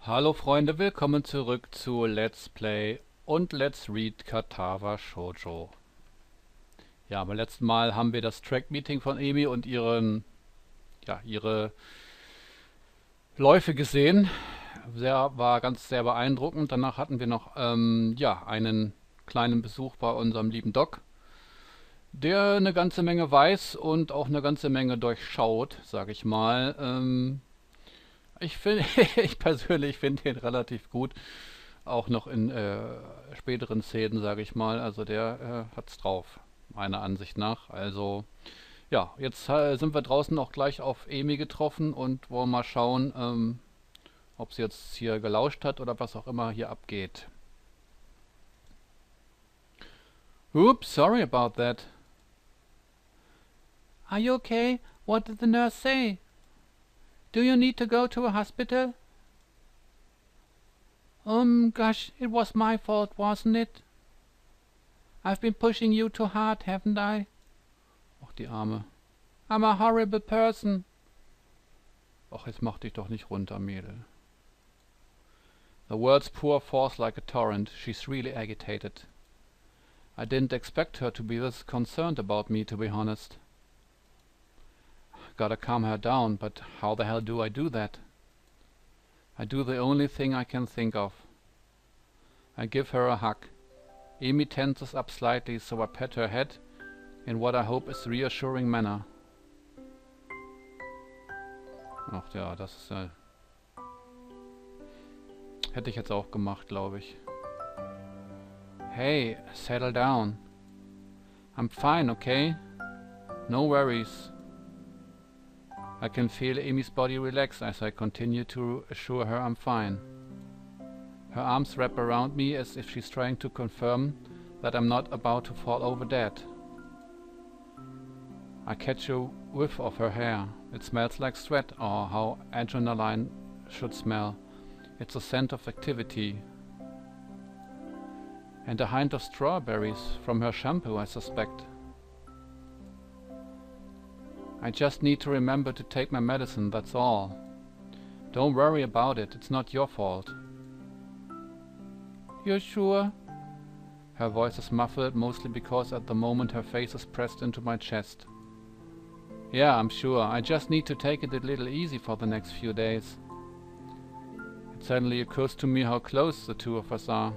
Hallo Freunde, willkommen zurück zu Let's Play und Let's Read Katawa Shoujo. Ja, beim letzten Mal haben wir das Track-Meeting von Emi und ihre Läufe gesehen. War sehr beeindruckend. Danach hatten wir noch einen kleinen Besuch bei unserem lieben Doc, der eine ganze Menge weiß und auch eine ganze Menge durchschaut, sag ich mal. Ich persönlich finde ihn relativ gut, auch noch in späteren Szenen, sage ich mal. Also der hat's drauf, meiner Ansicht nach. Also ja, jetzt sind wir draußen auch gleich auf Emi getroffen und wollen mal schauen, ob sie jetzt hier gelauscht hat oder was auch immer hier abgeht. Oops, sorry about that. Are you okay? What did the nurse say? Do you need to go to a hospital? Gosh, it was my fault, wasn't it? I've been pushing you too hard, haven't I? Och, die Arme. I'm a horrible person. Och, jetzt mach dich doch nicht runter, Mädel. The words pour forth like a torrent. She's really agitated. I didn't expect her to be this concerned about me, to be honest. Gotta calm her down, but how the hell do I do that? I do the only thing I can think of. I give her a hug. Emi tenses up slightly, so I pat her head in what I hope is a reassuring manner. Ach ja, das ist ja... Hätte ich jetzt auch gemacht, glaube ich. Hey, settle down. I'm fine, okay? No worries. I can feel Emi's body relax as I continue to assure her I'm fine. Her arms wrap around me as if she's trying to confirm that I'm not about to fall over dead. I catch a whiff of her hair. It smells like sweat, or how adrenaline should smell. It's a scent of activity. And a hint of strawberries from her shampoo, I suspect. I just need to remember to take my medicine, that's all. Don't worry about it, it's not your fault. You're sure? Her voice is muffled, mostly because at the moment her face is pressed into my chest. Yeah, I'm sure. I just need to take it a little easy for the next few days. It suddenly occurs to me how close the two of us are.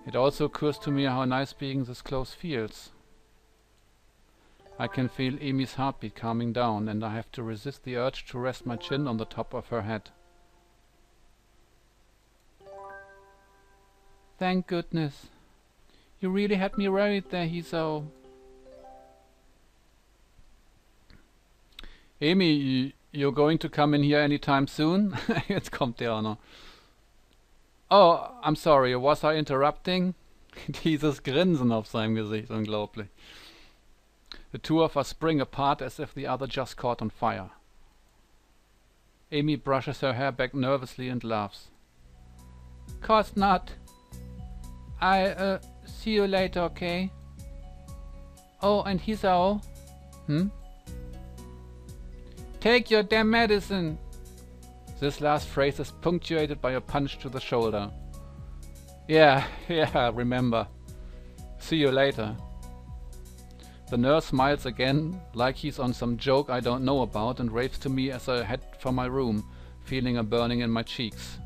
It also occurs to me how nice being this close feels. I can feel Emi's heartbeat calming down, and I have to resist the urge to rest my chin on the top of her head. Thank goodness. You really had me worried there, Hisao. Emi, you're going to come in here anytime soon? Jetzt kommt der auch noch. Oh, I'm sorry, was I interrupting? Dieses Grinsen auf seinem Gesicht, unglaublich. The two of us spring apart as if the other just caught on fire. Emi brushes her hair back nervously and laughs. Course not. I see you later, okay? Oh, and Hisao? Take your damn medicine! This last phrase is punctuated by a punch to the shoulder. Yeah, remember. See you later. The nurse smiles again, like he's on some joke I don't know about, and waves to me as I head for my room, feeling a burning in my cheeks.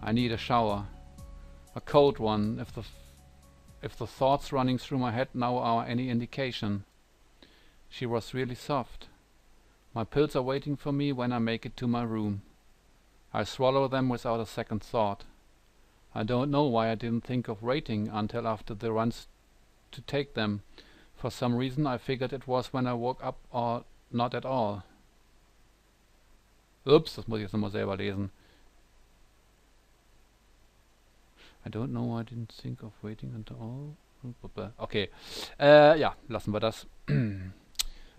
I need a shower. A cold one, if the thoughts running through my head now are any indication. She was really soft. My pills are waiting for me when I make it to my room. I swallow them without a second thought. I don't know why I didn't think of waiting until after the runs to take them. For some reason I figured it was when I woke up or not at all. Ups, das muss ich jetzt nochmal selber lesen. I don't know why I didn't think of waiting until all. Okay, ja, lassen wir das.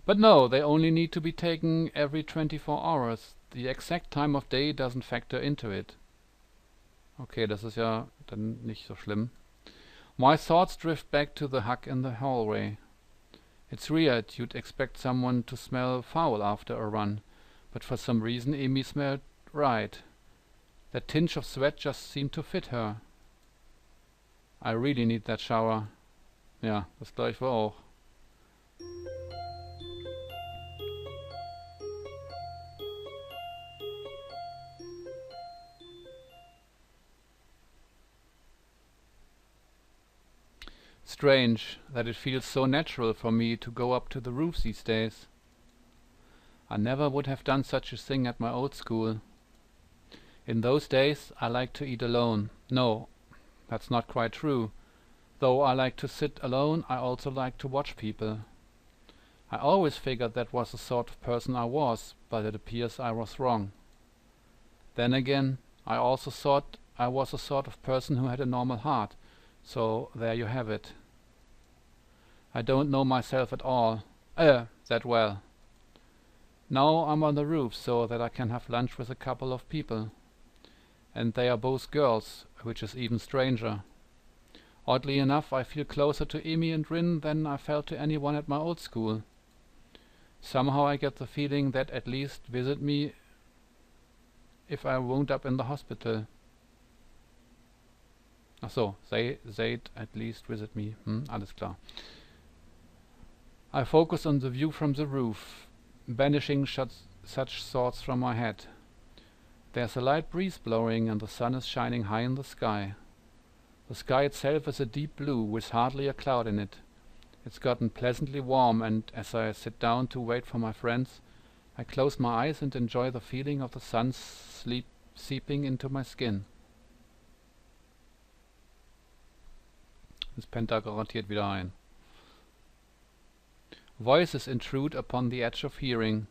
But no, they only need to be taken every 24 hours. The exact time of day doesn't factor into it. Okay, das ist ja dann nicht so schlimm. My thoughts drift back to the hug in the hallway. It's weird, you'd expect someone to smell foul after a run, but for some reason Amy smelled right. That tinge of sweat just seemed to fit her. I really need that shower. Ja, das gleich war auch. Strange that it feels so natural for me to go up to the roof these days. I never would have done such a thing at my old school. In those days I liked to eat alone. No, that's not quite true. Though I like to sit alone, I also like to watch people. I always figured that was the sort of person I was, but it appears I was wrong. Then again, I also thought I was the sort of person who had a normal heart, so there you have it. I don't know myself at all, that well. Now I'm on the roof so that I can have lunch with a couple of people. And they are both girls, which is even stranger. Oddly enough, I feel closer to Amy and Rin than I felt to anyone at my old school. Somehow I get the feeling that at least visit me if I wound up in the hospital. Ach so, they'd at least visit me. Alles klar. I focus on the view from the roof, banishing such thoughts from my head. There's a light breeze blowing and the sun is shining high in the sky. The sky itself is a deep blue with hardly a cloud in it. It's gotten pleasantly warm, and as I sit down to wait for my friends, I close my eyes and enjoy the feeling of the sun seeping into my skin. Jetzt pennt er garantiert wieder ein. Voices intrude upon the edge of hearing.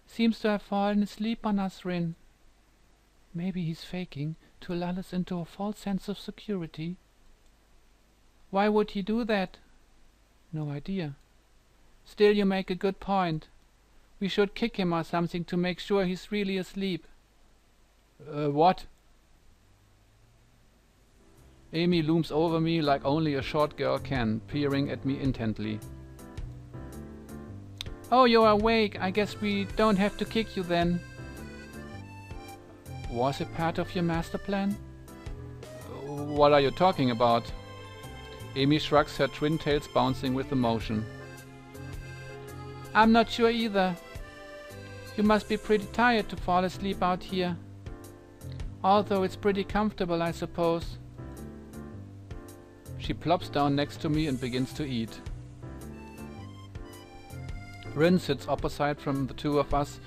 Seems to have fallen asleep on us, Rin. Maybe he's faking to lull us into a false sense of security. Why would he do that? No idea. Still, you make a good point. We should kick him or something to make sure he's really asleep. What? Amy looms over me like only a short girl can, peering at me intently. Oh, you're awake. I guess we don't have to kick you then. Was it part of your master plan? What are you talking about? Amy shrugs, her twin tails bouncing with emotion. I'm not sure either. You must be pretty tired to fall asleep out here. Although it's pretty comfortable, I suppose. She plops down next to me and begins to eat. Rin sits opposite from the two of us,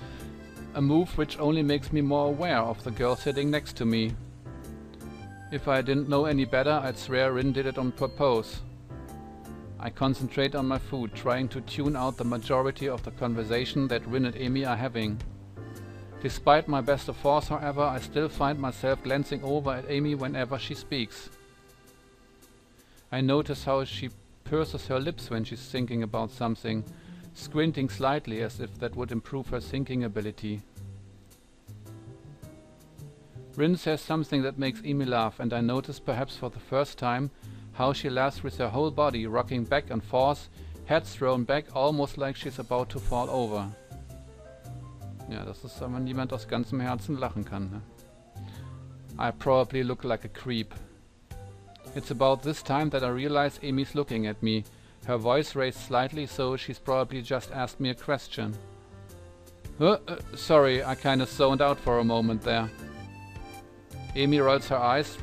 a move which only makes me more aware of the girl sitting next to me. If I didn't know any better, I'd swear Rin did it on purpose. I concentrate on my food, trying to tune out the majority of the conversation that Rin and Amy are having. Despite my best efforts, however, I still find myself glancing over at Amy whenever she speaks. I notice how she purses her lips when she's thinking about something, squinting slightly as if that would improve her thinking ability. Rin says something that makes Amy laugh, and I notice, perhaps for the first time, how she laughs with her whole body, rocking back and forth, head thrown back, almost like she's about to fall over. Ja, das ist, wenn niemand aus ganzem Herzen lachen kann. Ne? I probably look like a creep. It's about this time that I realize Amy's looking at me, her voice raised slightly, so she's probably just asked me a question. Sorry, I kinda zoned out for a moment there. Amy rolls her eyes,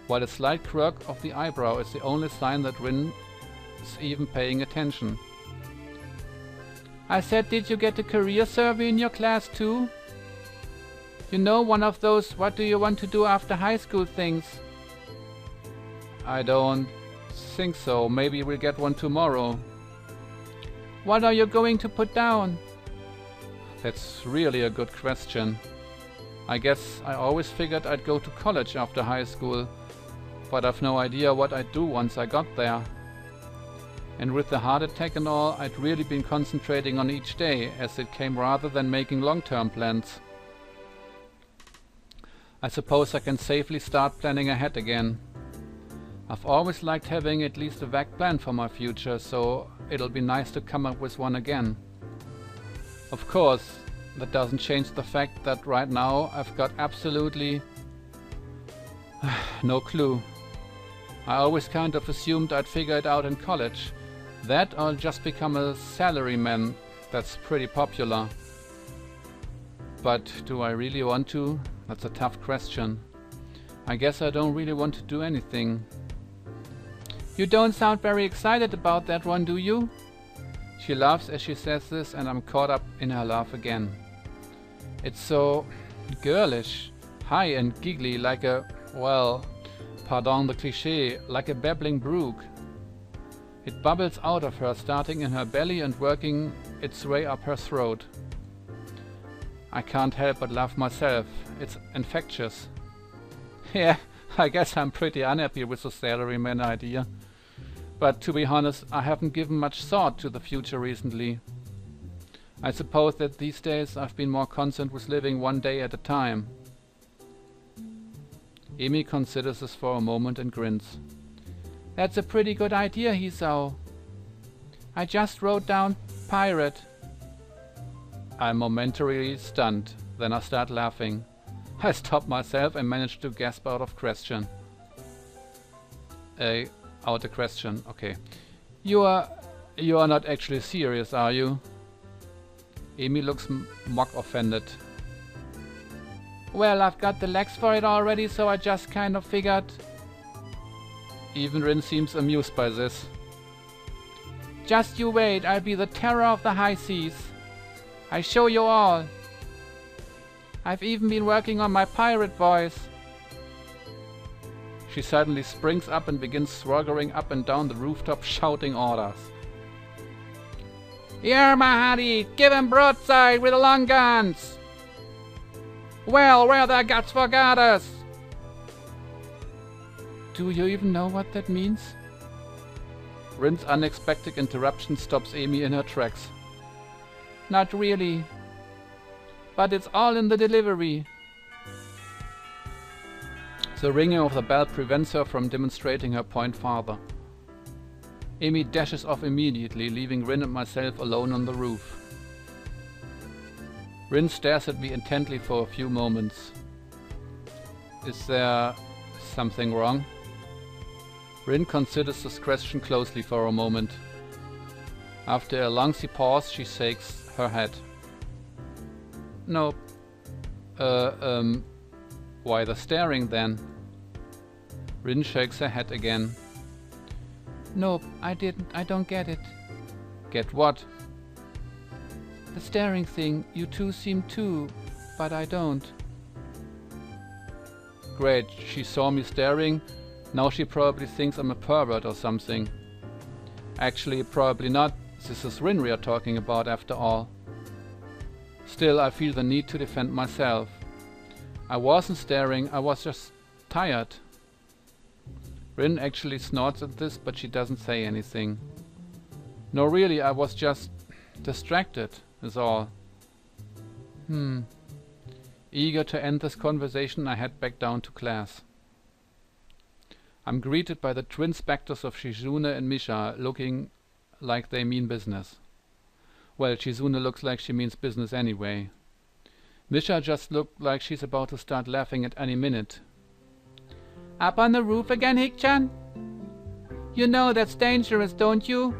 while a slight quirk of the eyebrow is the only sign that Rin is even paying attention. I said, did you get a career survey in your class too? You know, one of those what do you want to do after high school things. I don't think so. Maybe we'll get one tomorrow. What are you going to put down? That's really a good question. I guess I always figured I'd go to college after high school, but I've no idea what I'd do once I got there. And with the heart attack and all, I'd really been concentrating on each day as it came rather than making long-term plans. I suppose I can safely start planning ahead again. I've always liked having at least a vague plan for my future, so it'll be nice to come up with one again. Of course, that doesn't change the fact that right now I've got absolutely no clue. I always kind of assumed I'd figure it out in college. That or just become a salaryman. That's pretty popular. But do I really want to? That's a tough question. I guess I don't really want to do anything. You don't sound very excited about that one, do you? She laughs as she says this, and I'm caught up in her laugh again. It's so girlish, high and giggly, like a, well, pardon the cliché, like a babbling brook. It bubbles out of her, starting in her belly and working its way up her throat. I can't help but laugh myself. It's infectious. Yeah, I guess I'm pretty unhappy with the salaryman idea. But to be honest, I haven't given much thought to the future recently. I suppose that these days I've been more concerned with living one day at a time. Emi considers this for a moment and grins. That's a pretty good idea, Hisao. I just wrote down pirate. I'm momentarily stunned, then I start laughing. I stop myself and manage to gasp out of question. Out a question, okay. You are not actually serious, are you? Emi looks mock offended. Well, I've got the legs for it already, so I just kind of figured. Even Rin seems amused by this. Just you wait, I'll be the terror of the high seas. I show you all. I've even been working on my pirate voice. She suddenly springs up and begins swaggering up and down the rooftop shouting orders. Here, Mahadi, give him broadside with the long guns. Well, where their guts for garters. Do you even know what that means? Rin's unexpected interruption stops Emi in her tracks. Not really. But it's all in the delivery. The ringing of the bell prevents her from demonstrating her point farther. Emi dashes off immediately, leaving Rin and myself alone on the roof. Rin stares at me intently for a few moments. Is there something wrong? Rin considers this question closely for a moment. After a lengthy pause, she shakes her head. Nope. Why the staring then? Rin shakes her head again. Nope, I don't get it. Get what? The staring thing. You two seem to, but I don't. Great, she saw me staring. Now she probably thinks I'm a pervert or something. Actually, probably not. This is Rin we are talking about after all. Still, I feel the need to defend myself. I wasn't staring, I was just tired. Rin actually snorts at this, but she doesn't say anything. No, really, I was just distracted, is all. Eager to end this conversation, I head back down to class. I'm greeted by the twin specters of Shizune and Misha, looking like they mean business. Well, Shizune looks like she means business anyway. Misha just looked like she's about to start laughing at any minute. Up on the roof again, Hik-chan? You know that's dangerous, don't you?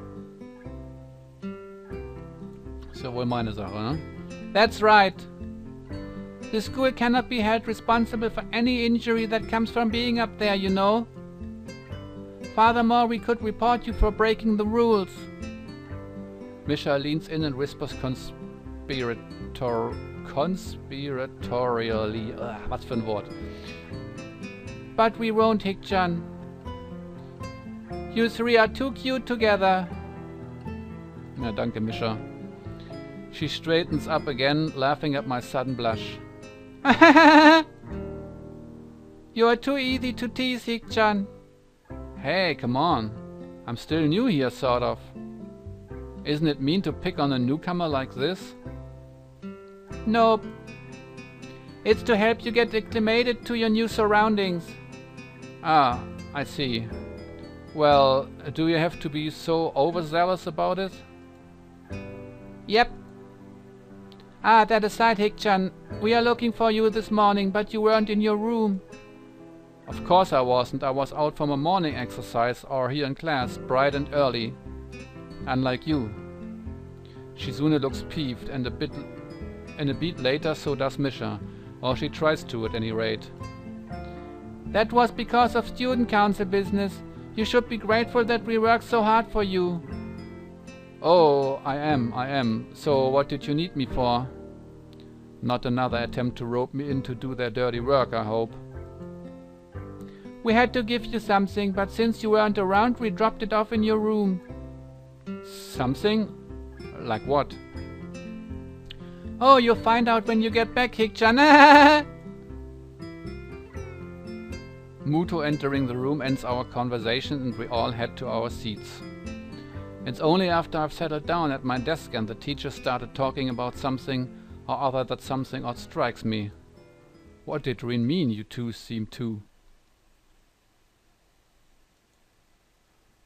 Ist ja wohl meine Sache, ne? That's right. The school cannot be held responsible for any injury that comes from being up there, you know. Furthermore, we could report you for breaking the rules. Misha leans in and whispers conspiratorially. Was für ein Wort. But we won't, Hik-chan. You three are too cute together. Ja, danke, Misha. She straightens up again, laughing at my sudden blush. You are too easy to tease, Hik-chan. Hey, come on. I'm still new here, sort of. Isn't it mean to pick on a newcomer like this? Nope. It's to help you get acclimated to your new surroundings. Ah, I see. Well, do you have to be so overzealous about it? Yep. Ah, that aside, Hick-chan. We are looking for you this morning, but you weren't in your room. Of course I wasn't. I was out from a morning exercise or here in class, bright and early. Unlike you. Shizune looks peeved, and a bit later so does Misha. Or she tries to, at any rate. That was because of student council business. You should be grateful that we worked so hard for you. Oh, I am. So what did you need me for? Not another attempt to rope me in to do their dirty work, I hope. We had to give you something, but since you weren't around, we dropped it off in your room. Something? Like what? Oh, you'll find out when you get back, Hick-chan. Muto entering the room ends our conversation and we all head to our seats. It's only after I've settled down at my desk and the teacher started talking about something or other that something odd strikes me. What did Rin mean, you two seem to?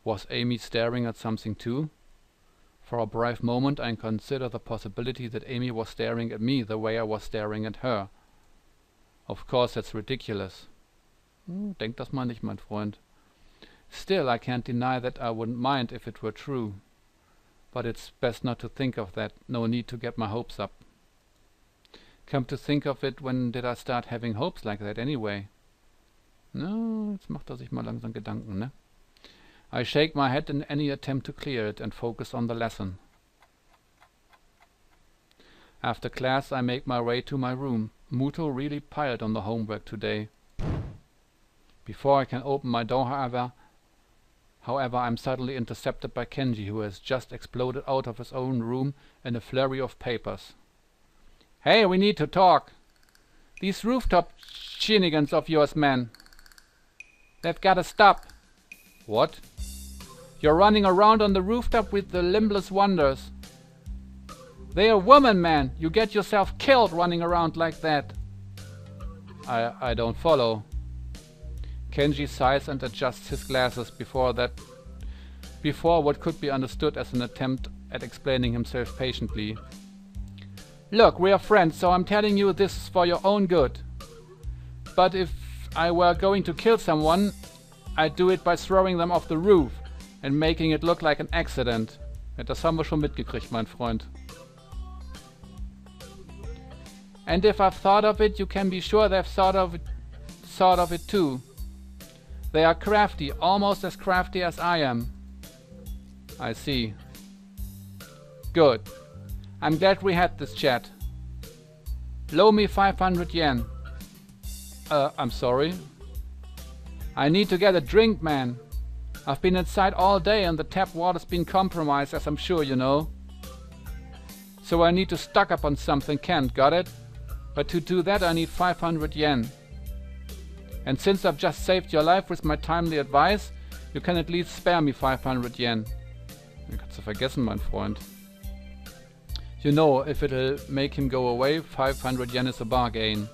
Was Amy staring at something too? For a brief moment I considered the possibility that Amy was staring at me the way I was staring at her. Of course that's ridiculous. Denk das mal nicht, mein Freund. Still, I can't deny that I wouldn't mind if it were true. But it's best not to think of that. No need to get my hopes up. Come to think of it, when did I start having hopes like that anyway? No, jetzt macht sich mal langsam Gedanken, ne? I shake my head in any attempt to clear it and focus on the lesson. After class I make my way to my room. Muto really piled on the homework today. Before I can open my door, however, I'm suddenly intercepted by Kenji, who has just exploded out of his own room in a flurry of papers. Hey, we need to talk. These rooftop shenanigans of yours, man. They've gotta stop. What? You're running around on the rooftop with the limbless wonders. They're a woman, man. You get yourself killed running around like that. I don't follow. Kenji sighs and adjusts his glasses before what could be understood as an attempt at explaining himself patiently. Look, we are friends, so I'm telling you this is for your own good. But if I were going to kill someone, I'd do it by throwing them off the roof and making it look like an accident. Ja, das haben wir schon mitgekriegt, mein Freund. And if I've thought of it, you can be sure they've thought of it too. They are crafty, almost as crafty as I am. I see. Good. I'm glad we had this chat. Loan me 500 yen. I'm sorry. I need to get a drink, man. I've been inside all day and the tap water's been compromised, as I'm sure you know. So I need to stock up on something, Kent, got it? But to do that I need 500 yen. And since I've just saved your life with my timely advice, you can at least spare me 500 yen. Den kannst du vergessen, mein Freund. You know, if it'll make him go away, 500 yen is a bargain.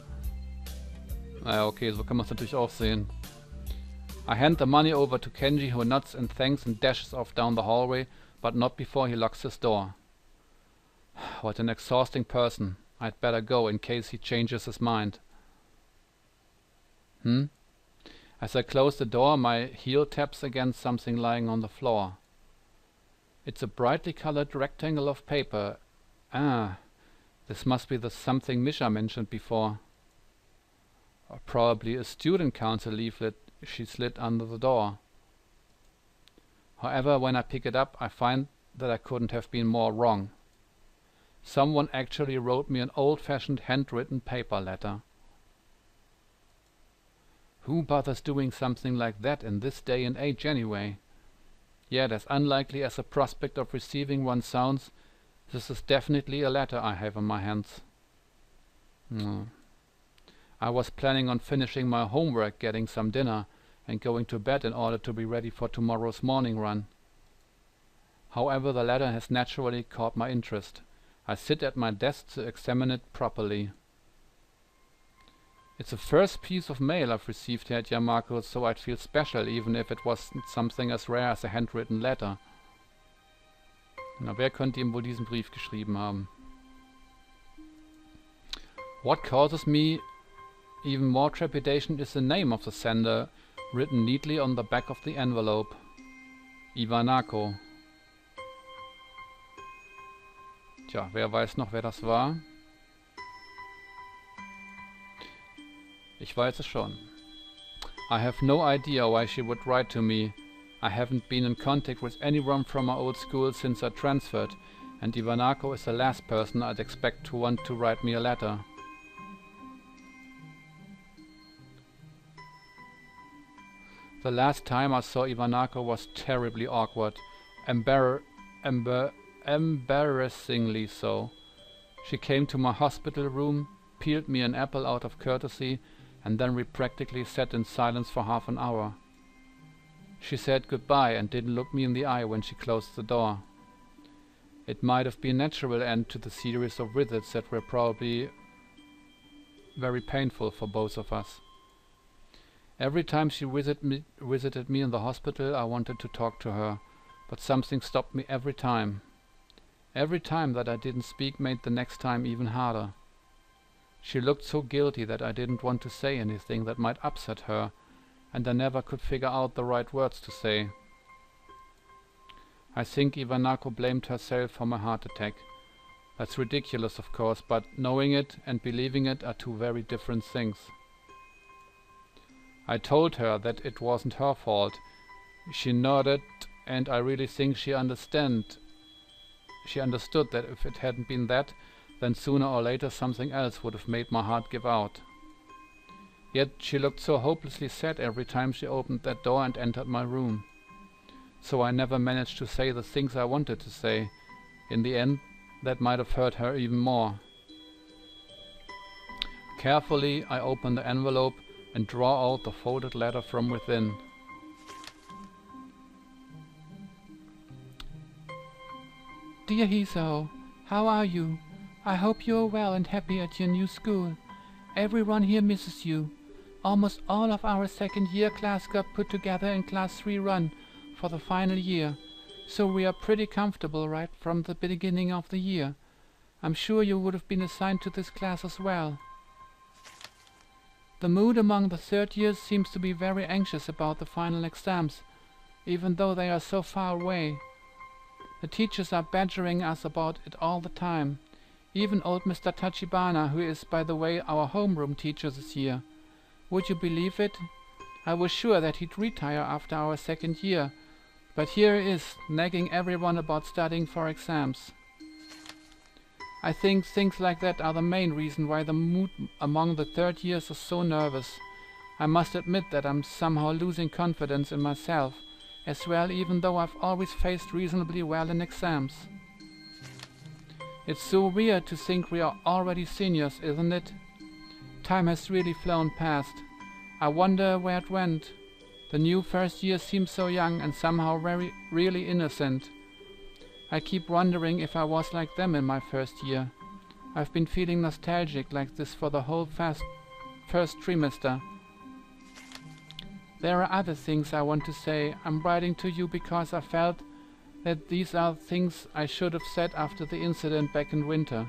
Naja, okay, so kann man es natürlich auch sehen. I hand the money over to Kenji, who nods and thanks and dashes off down the hallway, but not before he locks his door. What an exhausting person. I'd better go in case he changes his mind. As I close the door, my heel taps against something lying on the floor. It's a brightly colored rectangle of paper. Ah, this must be the something Misha mentioned before. Or probably a student council leaflet she slid under the door. However, when I pick it up, I find that I couldn't have been more wrong. Someone actually wrote me an old-fashioned handwritten paper letter. Who bothers doing something like that in this day and age anyway? Yet, as unlikely as the prospect of receiving one sounds, this is definitely a letter I have in my hands. I was planning on finishing my homework, getting some dinner, and going to bed in order to be ready for tomorrow's morning run. However, the letter has naturally caught my interest. I sit at my desk to examine it properly. It's the first piece of mail I've received here at Yamako, so I'd feel special even if it wasn't something as rare as a handwritten letter. Na, wer könnte ihm wohl diesen Brief geschrieben haben? What causes me even more trepidation is the name of the sender, written neatly on the back of the envelope. Iwanako. Tja, wer weiß noch, wer das war? Ich weiß es schon. I have no idea why she would write to me. I haven't been in contact with anyone from my old school since I transferred, and Iwanako is the last person I'd expect to want to write me a letter. The last time I saw Iwanako was terribly awkward, embarrassingly so. She came to my hospital room, peeled me an apple out of courtesy, and then we practically sat in silence for half an hour. She said goodbye and didn't look me in the eye when she closed the door. It might have been a natural end to the series of visits that were probably very painful for both of us. Every time she visited me in the hospital, I wanted to talk to her, but something stopped me every time. Every time that I didn't speak made the next time even harder. She looked so guilty that I didn't want to say anything that might upset her, and I never could figure out the right words to say. I think Iwanako blamed herself for my heart attack. That's ridiculous, of course, but knowing it and believing it are two very different things. I told her that it wasn't her fault. She nodded, and I really think she understood that if it hadn't been that, then sooner or later something else would have made my heart give out. Yet she looked so hopelessly sad every time she opened that door and entered my room. So I never managed to say the things I wanted to say. In the end, that might have hurt her even more. Carefully, I open the envelope and draw out the folded letter from within. Dear Hisao, how are you? I hope you are well and happy at your new school. Everyone here misses you. Almost all of our second-year class got put together in Class 3 run for the final year, so we are pretty comfortable right from the beginning of the year. I'm sure you would have been assigned to this class as well. The mood among the third years seems to be very anxious about the final exams, even though they are so far away. The teachers are badgering us about it all the time. Even old Mr. Tachibana, who is, by the way, our homeroom teacher this year. Would you believe it? I was sure that he'd retire after our second year, but here he is, nagging everyone about studying for exams. I think things like that are the main reason why the mood among the third years is so nervous. I must admit that I'm somehow losing confidence in myself as well, even though I've always faced reasonably well in exams. It's so weird to think we are already seniors, isn't it? Time has really flown past. I wonder where it went. The new first year seems so young and somehow really innocent. I keep wondering if I was like them in my first year. I've been feeling nostalgic like this for the whole first trimester. There are other things I want to say. I'm writing to you because I felt that these are things I should have said after the incident back in winter.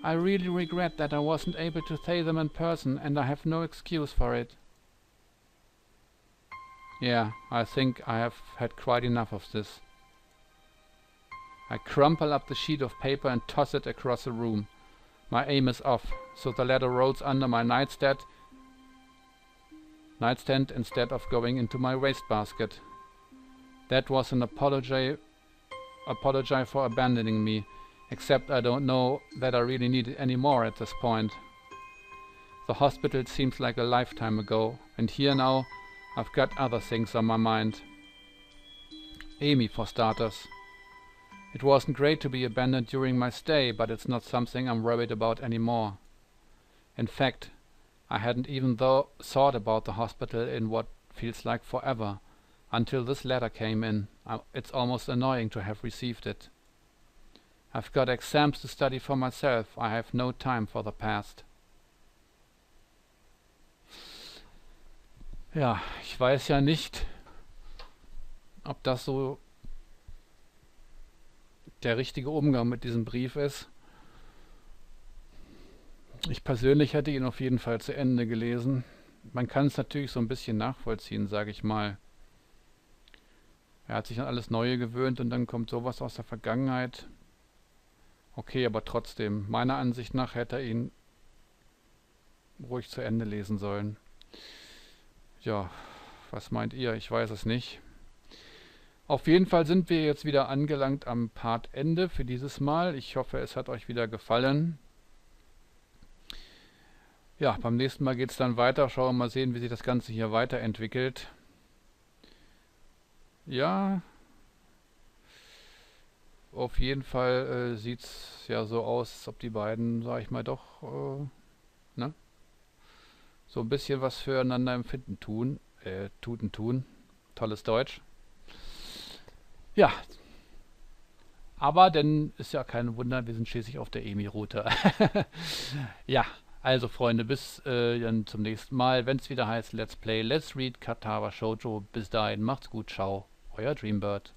I really regret that I wasn't able to say them in person, and I have no excuse for it. Yeah, I think I have had quite enough of this. I crumple up the sheet of paper and toss it across the room. My aim is off, so the letter rolls under my nightstand instead of going into my wastebasket. That was an apology for abandoning me, except I don't know that I really need it anymore at this point. The hospital seems like a lifetime ago, and here now I've got other things on my mind. Amy, for starters. It wasn't great to be abandoned during my stay, but it's not something I'm worried about anymore. In fact, I hadn't even thought about the hospital in what feels like forever, until this letter came in. It's almost annoying to have received it. I've got exams to study for myself. I have no time for the past. Ja, ich weiß ja nicht, ob das so der richtige Umgang mit diesem Brief ist. Ich persönlich hätte ihn auf jeden Fall zu Ende gelesen. Man kann es natürlich so ein bisschen nachvollziehen, sage ich mal. Er hat sich an alles Neue gewöhnt und dann kommt sowas aus der Vergangenheit. Okay, aber trotzdem, meiner Ansicht nach hätte er ihn ruhig zu Ende lesen sollen. Ja, was meint ihr? Ich weiß es nicht. Auf jeden Fall sind wir jetzt wieder angelangt am Partende für dieses Mal. Ich hoffe, es hat euch wieder gefallen. Ja, beim nächsten Mal geht es dann weiter. Schauen wir mal sehen, wie sich das Ganze hier weiterentwickelt. Ja, auf jeden Fall sieht es ja so aus, als ob die beiden, sag ich mal, doch ne, so ein bisschen was füreinander empfinden tun. Tun. Tolles Deutsch. Ja, aber denn ist ja kein Wunder, wir sind schließlich auf der EMI-Route. Ja, also Freunde, bis dann zum nächsten Mal, wenn es wieder heißt Let's Play, Let's Read Katawa Shoujo. Bis dahin, macht's gut, ciao, euer Dreambird.